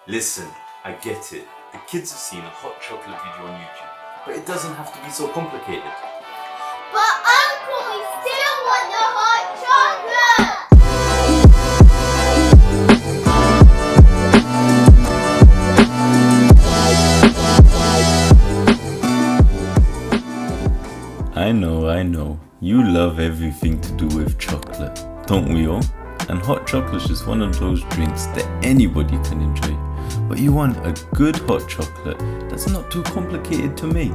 Listen, I get it. The kids have seen a hot chocolate video on YouTube, but it doesn't have to be so complicated. But Uncle, we still want the hot chocolate! I know. You love everything to do with chocolate, don't we all? And hot chocolate is just one of those drinks that anybody can enjoy. But you want a good hot chocolate that's not too complicated to make.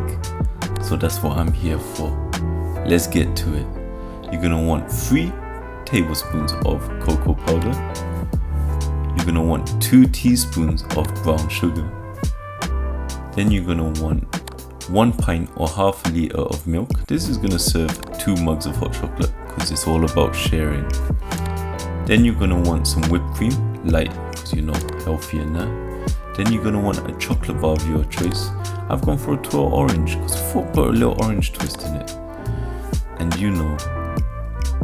So that's what I'm here for. Let's get to it. You're gonna want 3 tablespoons of cocoa powder. You're gonna want 2 teaspoons of brown sugar. Then you're gonna want 1 pint or half a liter of milk. This is gonna serve 2 mugs of hot chocolate because it's all about sharing. Then you're gonna want some whipped cream, light because you know, healthy and that. Then you're gonna want a chocolate bar of your choice. I've gone for a Twirl Orange because I thought got a little orange twist in it. And you know,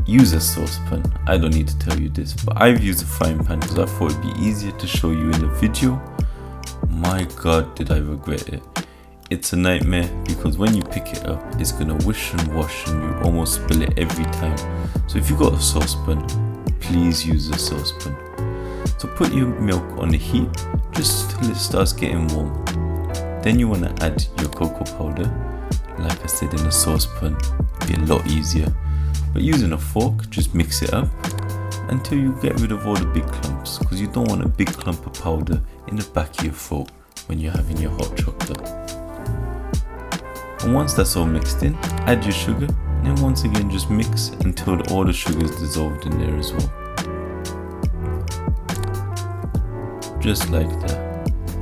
use a saucepan. I don't need to tell you this, but I've used a frying pan because I thought it'd be easier to show you in the video. My God, did I regret it. It's a nightmare because when you pick it up, it's gonna wish and wash and you almost spill it every time. So if you got a saucepan, please use a saucepan. So put your milk on the heat just till it starts getting warm. Then you want to add your cocoa powder. Like I said, in a saucepan, it'd be a lot easier. But using a fork, just mix it up until you get rid of all the big clumps, because you don't want a big clump of powder in the back of your throat when you're having your hot chocolate. And once that's all mixed in, add your sugar. And then once again just mix until all the sugar is dissolved in there as well. Just like that.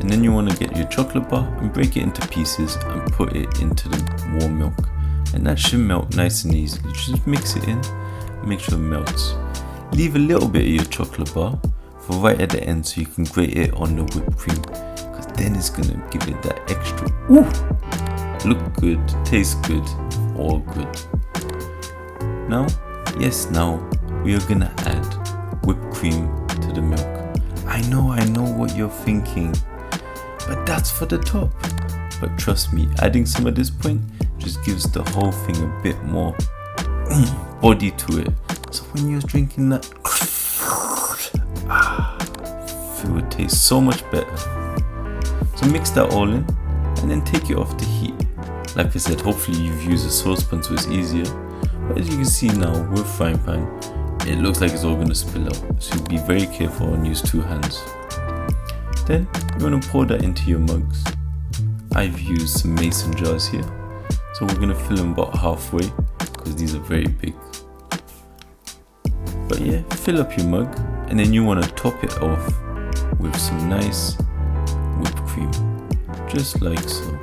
And then you want to get your chocolate bar and break it into pieces and put it into the warm milk. And that should melt nice and easily. Just mix it in, make sure it melts. Leave a little bit of your chocolate bar for right at the end so you can grate it on the whipped cream. Because then it's going to give it that extra, look good, taste good, all good. Now we are gonna add whipped cream to the milk. I know what you're thinking, but that's for the top. But trust me, adding some at this point just gives the whole thing a bit more body to it. So when you're drinking that, feel it tastes so much better. So mix that all in and then take it off the heat. Like I said, hopefully you've used a saucepan so it's easier. But as you can see now with frying pan, it looks like it's all going to spill out. So be very careful and use 2 hands. Then you want to pour that into your mugs. I've used some mason jars here. So we're going to fill them about halfway because these are very big. But yeah, fill up your mug and then you want to top it off with some nice whipped cream. Just like so.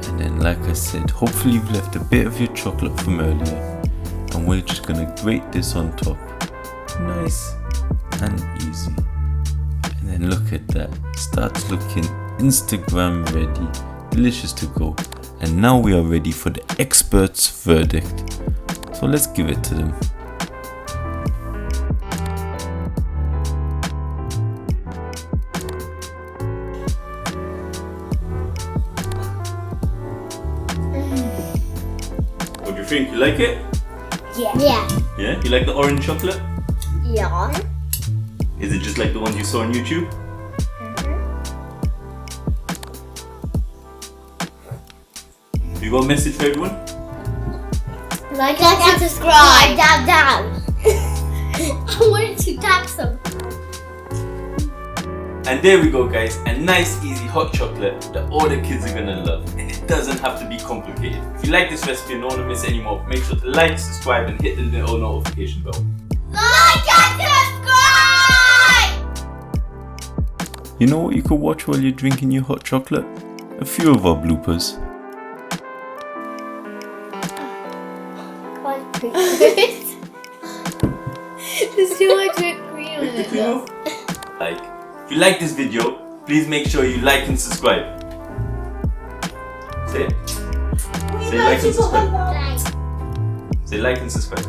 And then like I said, hopefully you've left a bit of your chocolate from earlier. And we're just gonna grate this on top. Nice and easy. And then look at that. Starts looking Instagram ready. Delicious to go. And now we are ready for the expert's verdict. So let's give it to them. What do you think? You like it? Yeah. Yeah? You like the orange chocolate? Yeah. Is it just like the ones you saw on YouTube? You got a message for everyone? Like and subscribe. Down. I wanted to tap some. And there we go, guys. A nice, easy hot chocolate that all the kids are gonna love. And it doesn't have to be complicated. If you like this recipe and don't want to miss any more, make sure to like, subscribe, and hit the little notification bell. Like and subscribe! You know what you could watch while you're drinking your hot chocolate? A few of our bloopers. There's too much whipped cream in it. Like, if you like this video, please make sure you like and subscribe. Say it. Say like and subscribe. Say like and subscribe.